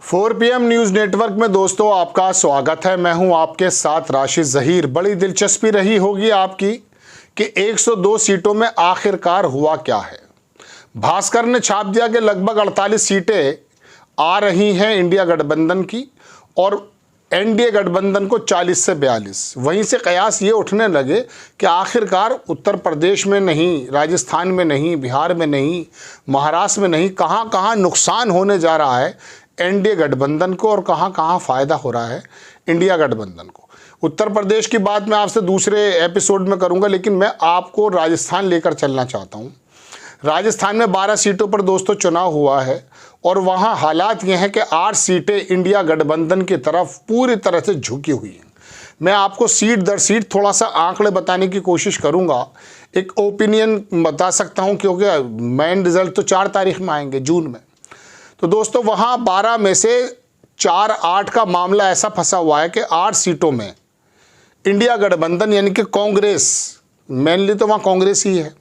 4 PM news network में दोस्तों आपका स्वागत है। मैं हूं आपके साथ राशिद ज़हीर। बड़ी दिलचस्पी रही होगी आपकी कि 102 सीटों में आखिरकार हुआ क्या है। भास्कर ने छाप दिया कि लगभग 48 सीटें आ रही हैं इंडिया गठबंधन की और एनडीए गठबंधन को 40 से 42। वहीं से कयास ये उठने लगे कि आखिरकार उत्तर प्रदेश में नहीं, राजस्थान में नहीं, बिहार में नहीं, महाराष्ट्र में नहीं, कहाँ कहाँ नुकसान होने जा रहा है एनडीए गठबंधन को और कहाँ कहाँ फ़ायदा हो रहा है इंडिया गठबंधन को। उत्तर प्रदेश की बात मैं आपसे दूसरे एपिसोड में करूँगा, लेकिन मैं आपको राजस्थान लेकर चलना चाहता हूँ। राजस्थान में 12 सीटों पर दोस्तों चुनाव हुआ है और वहाँ हालात ये हैं कि 8 सीटें इंडिया गठबंधन की तरफ पूरी तरह से झुकी हुई हैं। मैं आपको सीट दर सीट थोड़ा सा आंकड़े बताने की कोशिश करूँगा, एक ओपिनियन बता सकता हूँ, क्योंकि मेन रिजल्ट तो 4 तारीख में आएंगे जून में। तो दोस्तों वहाँ 12 में से 4-8 का मामला ऐसा फंसा हुआ है कि 8 सीटों में इंडिया गठबंधन यानी कि कांग्रेस, मेनली तो वहाँ कांग्रेस ही है,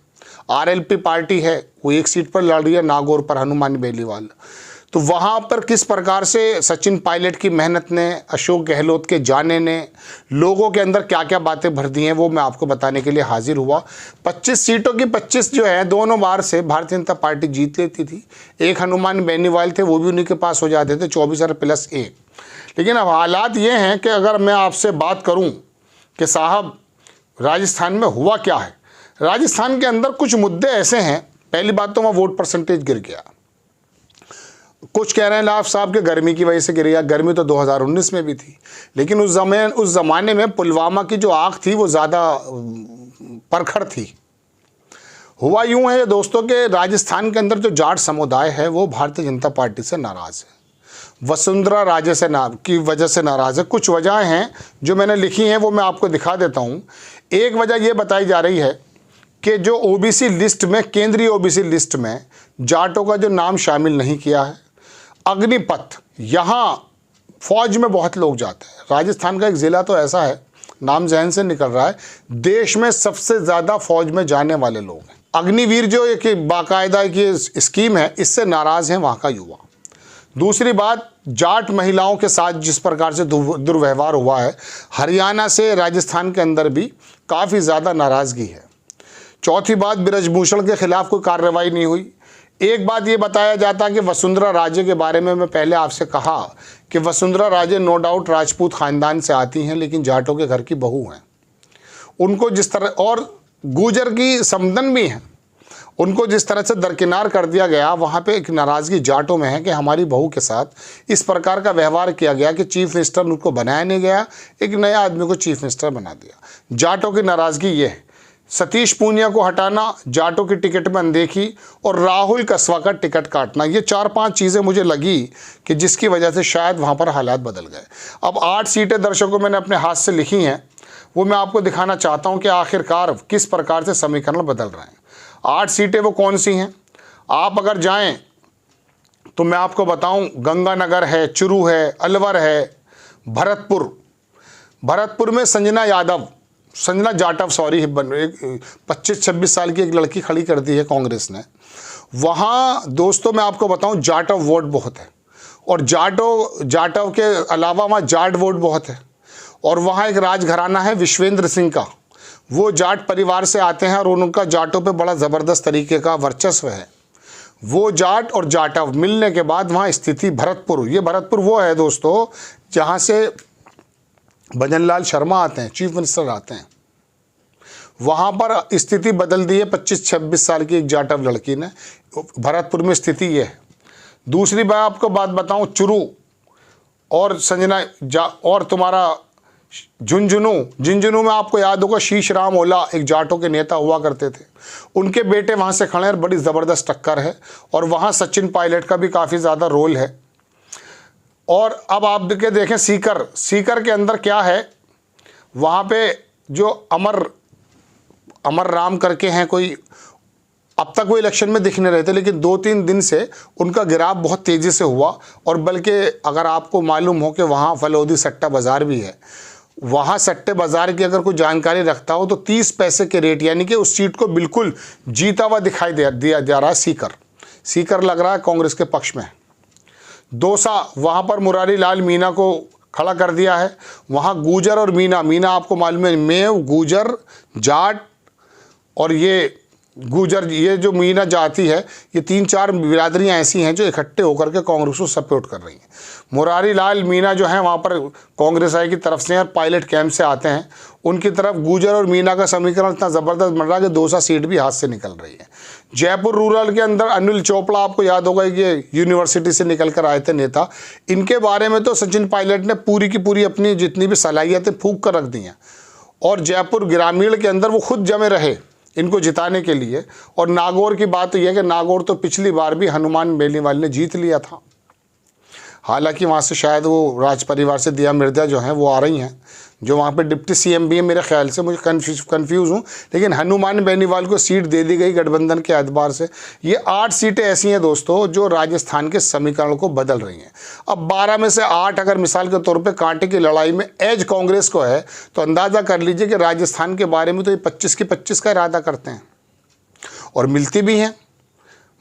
आरएलपी पार्टी है, वो 1 सीट पर लड़ रही है, नागौर पर, हनुमान बेलीवाल। तो वहाँ पर किस प्रकार से सचिन पायलट की मेहनत ने, अशोक गहलोत के जाने ने लोगों के अंदर क्या क्या बातें भर दी हैं, वो मैं आपको बताने के लिए हाजिर हुआ। 25 सीटों की 25 जो है दोनों बार से भारतीय जनता पार्टी जीत लेती थी। एक हनुमान बेनीवाल थे, वो भी उन्हीं के पास हो जाते थे, 24+1। लेकिन अब हालात ये हैं कि अगर मैं आपसे बात करूँ कि साहब राजस्थान में हुआ क्या है, राजस्थान के अंदर कुछ मुद्दे ऐसे हैं। पहली बात तो वहाँ वोट परसेंटेज गिर गया। कुछ कह रहे हैं लाभ साहब कि गर्मी की वजह से गिर गया। गर्मी तो 2019 में भी थी, लेकिन उस ज़माने में पुलवामा की जो आग थी वो ज़्यादा परखड़ थी। हुआ यूँ है दोस्तों कि राजस्थान के अंदर जो जाट समुदाय है वो भारतीय जनता पार्टी से नाराज़ है, वसुंधरा राजे से की वजह से नाराज़ है। कुछ वजह हैं जो मैंने लिखी हैं, वो मैं आपको दिखा देता हूँ। एक वजह ये बताई जा रही है कि जो ओबीसी लिस्ट में, केंद्रीय ओबीसी लिस्ट में जाटों का जो नाम शामिल नहीं किया है। अग्निपथ, यहाँ फौज में बहुत लोग जाते हैं। राजस्थान का एक ज़िला तो ऐसा है, नाम जहन से निकल रहा है, देश में सबसे ज़्यादा फौज में जाने वाले लोग हैं। अग्निवीर जो एक बाकायदा की स्कीम है, इससे नाराज़ हैं वहाँ का युवा। दूसरी बात, जाट महिलाओं के साथ जिस प्रकार से दुर्व्यवहार हुआ है, हरियाणा से राजस्थान के अंदर भी काफ़ी ज़्यादा नाराज़गी है। चौथी बात, बृजभूषण के खिलाफ कोई कार्रवाई नहीं हुई। एक बात ये बताया जाता है कि वसुंधरा राजे के बारे में मैं पहले आपसे कहा कि वसुंधरा राजे नो डाउट राजपूत ख़ानदान से आती हैं, लेकिन जाटों के घर की बहू हैं। उनको जिस तरह, और गुर्जर की समदन भी हैं, उनको जिस तरह से दरकिनार कर दिया गया, वहाँ पे एक नाराज़गी जाटों में है कि हमारी बहू के साथ इस प्रकार का व्यवहार किया गया कि चीफ मिनिस्टर उनको बनाया नहीं गया, एक नए आदमी को चीफ मिनिस्टर बना दिया। जाटों की नाराज़गी ये है। सतीश पूनिया को हटाना, जाटों की टिकट में अनदेखी और राहुल कस्वा का टिकट काटना, ये 4-5 चीज़ें मुझे लगी कि जिसकी वजह से शायद वहाँ पर हालात बदल गए। अब 8 सीटें दर्शकों मैंने अपने हाथ से लिखी हैं, वो मैं आपको दिखाना चाहता हूँ कि आखिरकार किस प्रकार से समीकरण बदल रहे हैं। 8 सीटें वो कौन सी हैं? आप अगर जाएँ तो मैं आपको बताऊँ, गंगानगर है, चुरू है, अलवर है, भरतपुर में संजना जाटव 25-26 साल की एक लड़की खड़ी कर दी है कांग्रेस ने। वहाँ दोस्तों मैं आपको बताऊं, जाटव वोट बहुत है और जाटव के अलावा वहाँ जाट वोट बहुत है। और वहाँ एक राजघराना है विश्वेंद्र सिंह का, वो जाट परिवार से आते हैं और उनका जाटों पे बड़ा ज़बरदस्त तरीके का वर्चस्व है। वो जाट और जाटव मिलने के बाद वहाँ स्थिति भरतपुर वो है दोस्तों जहाँ से भजनलाल शर्मा आते हैं, चीफ मिनिस्टर आते हैं। वहाँ पर स्थिति बदल दी है 25-26 साल की एक जाटव लड़की ने। भरतपुर में स्थिति ये है। दूसरी बात आपको बताऊँ, चुरू और संजना और तुम्हारा झुंझुनू में आपको याद होगा शीश राम ओला एक जाटों के नेता हुआ करते थे, उनके बेटे वहाँ से खड़े हैं, बड़ी ज़बरदस्त टक्कर है। और वहाँ सचिन पायलट का भी काफ़ी ज़्यादा रोल है। और अब आप देखें सीकर के अंदर क्या है, वहाँ पे जो अमर राम करके हैं कोई, अब तक वो इलेक्शन में दिख नहीं रहे थे, लेकिन 2-3 दिन से उनका गिराव बहुत तेज़ी से हुआ। और बल्कि अगर आपको मालूम हो कि वहाँ फलौदी सट्टा बाज़ार भी है, वहाँ सट्टे बाज़ार की अगर कोई जानकारी रखता हो तो 30 पैसे के रेट, यानी कि उस सीट को बिल्कुल जीता हुआ दिखाई दिया जा रहा है। सीकर लग रहा है कांग्रेस के पक्ष में। दौसा वहाँ पर मुरारी लाल मीणा को खड़ा कर दिया है। वहाँ गुजर और मीणा आपको मालूम है, मेव, गुजर, जाट और ये गुजर, ये जो मीणा जाति है, ये 3-4 बिरादरियाँ ऐसी हैं जो इकट्ठे होकर के कांग्रेस को सपोर्ट कर रही हैं। मुरारी लाल मीणा जो है वहाँ पर कांग्रेस आई की तरफ से और पायलट कैंप से आते हैं। उनकी तरफ गुजर और मीणा का समीकरण इतना ज़बरदस्त बन रहा है कि दौसा सीट भी हाथ से निकल रही है। जयपुर रूरल के अंदर अनिल चोपड़ा, आपको याद होगा कि ये यूनिवर्सिटी से निकल कर आए थे नेता। इनके बारे में तो सचिन पायलट ने पूरी की पूरी अपनी जितनी भी सलाहियतें फूंक कर रख दी हैं और जयपुर ग्रामीण के अंदर वो खुद जमे रहे इनको जिताने के लिए। और नागौर की बात यह है कि नागौर तो पिछली बार भी हनुमान बेनीवाल ने जीत लिया था। हालांकि वहाँ से शायद वो राज परिवार से दिया मिर्जा जो हैं वो आ रही हैं, जो वहाँ पे डिप्टी सीएम भी है मेरे ख्याल से, मुझे कंफ्यूज हूँ, लेकिन हनुमान बेनीवाल को सीट दे दी गई गठबंधन के एतबार से। ये 8 सीटें ऐसी हैं दोस्तों जो राजस्थान के समीकरण को बदल रही हैं। अब 12 में से 8 अगर मिसाल के तौर पे कांटे की लड़ाई में एज कांग्रेस को है तो अंदाज़ा कर लीजिए कि राजस्थान के बारे में तो ये 25 की 25 का इरादा करते हैं और मिलती भी हैं।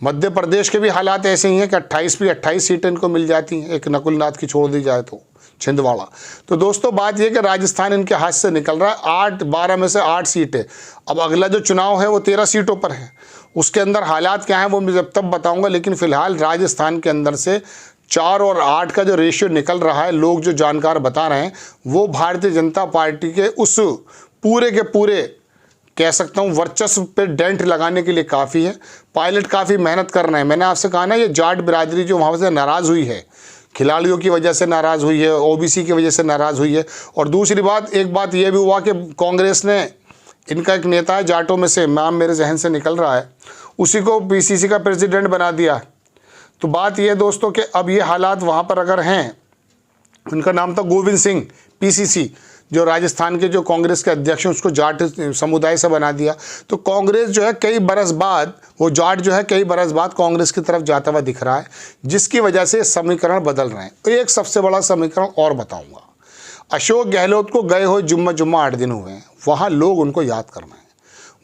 मध्य प्रदेश के भी हालात ऐसे ही हैं कि 28 सीटें इनको मिल जाती हैं, एक नकुलनाथ की छोड़ दी जाए तो छिंदवाड़ा। तो दोस्तों बात यह कि राजस्थान इनके हाथ से निकल रहा है। 12 में से 8 सीटें। अब अगला जो चुनाव है वो 13 सीटों पर है, उसके अंदर हालात क्या हैं वो मैं जब तब बताऊंगा। लेकिन फिलहाल राजस्थान के अंदर से 4 और 8 का जो रेशियो निकल रहा है, लोग जो जानकार बता रहे हैं, वो भारतीय जनता पार्टी के उस पूरे के पूरे कह सकता हूँ वर्चस्व पे डेंट लगाने के लिए काफ़ी है। पायलट काफ़ी मेहनत कर रहे हैं। मैंने आपसे कहा ना, ये जाट बिरादरी जो वहाँ से नाराज़ हुई है, खिलाड़ियों की वजह से नाराज़ हुई है, ओबीसी की वजह से नाराज़ हुई है। और दूसरी बात, एक बात यह भी हुआ कि कांग्रेस ने, इनका एक नेता है जाटों में से, नाम मेरे जहन से निकल रहा है, उसी को पीसीसी का प्रेसिडेंट बना दिया। तो बात यह दोस्तों कि अब ये हालात वहाँ पर अगर हैं, उनका नाम था गोविंद सिंह, पीसीसी, जो राजस्थान के जो कांग्रेस के अध्यक्ष हैं, उसको जाट समुदाय से बना दिया। तो कांग्रेस जो है कई बरस बाद, वो जाट जो है कई बरस बाद कांग्रेस की तरफ जाता हुआ दिख रहा है, जिसकी वजह से समीकरण बदल रहे हैं। तो एक सबसे बड़ा समीकरण और बताऊंगा, अशोक गहलोत को गए हुए जुम्मा 8 दिन हुए हैं, वहाँ लोग उनको याद कर रहे हैं।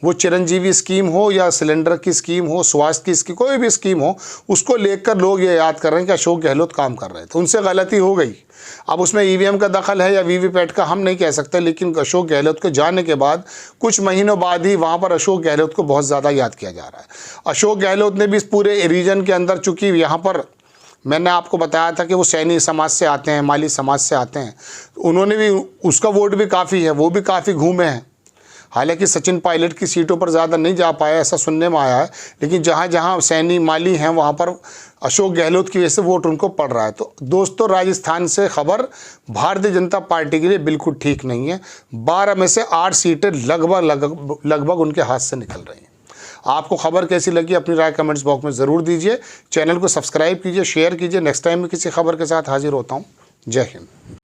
वो चिरंजीवी स्कीम हो या सिलेंडर की स्कीम हो, स्वास्थ्य की स्कीम, कोई भी स्कीम हो, उसको लेकर लोग ये याद कर रहे हैं कि अशोक गहलोत काम कर रहे थे। उनसे गलती हो गई। अब उसमें ईवीएम का दखल है या वीवीपैट का हम नहीं कह सकते, लेकिन अशोक गहलोत के जाने के बाद कुछ महीनों बाद ही वहाँ पर अशोक गहलोत को बहुत ज़्यादा याद किया जा रहा है। अशोक गहलोत ने भी इस पूरे रीजन के अंदर, चूँकि यहाँ पर मैंने आपको बताया था कि वो सैनी समाज से आते हैं, माली समाज से आते हैं, उन्होंने भी, उसका वोट भी काफ़ी है, वो भी काफ़ी घूमे हैं। हालांकि सचिन पायलट की सीटों पर ज़्यादा नहीं जा पाया, ऐसा सुनने में आया है, लेकिन जहाँ जहाँ सैनी माली हैं वहाँ पर अशोक गहलोत की वजह से वोट उनको पड़ रहा है। तो दोस्तों राजस्थान से खबर भारतीय जनता पार्टी के लिए बिल्कुल ठीक नहीं है। 12 में से 8 सीटें लगभग उनके हाथ से निकल रही हैं। आपको खबर कैसी लगी अपनी राय कमेंट्स बॉक्स में ज़रूर दीजिए। चैनल को सब्सक्राइब कीजिए, शेयर कीजिए। नेक्स्ट टाइम में किसी खबर के साथ हाजिर होता हूँ। जय हिंद।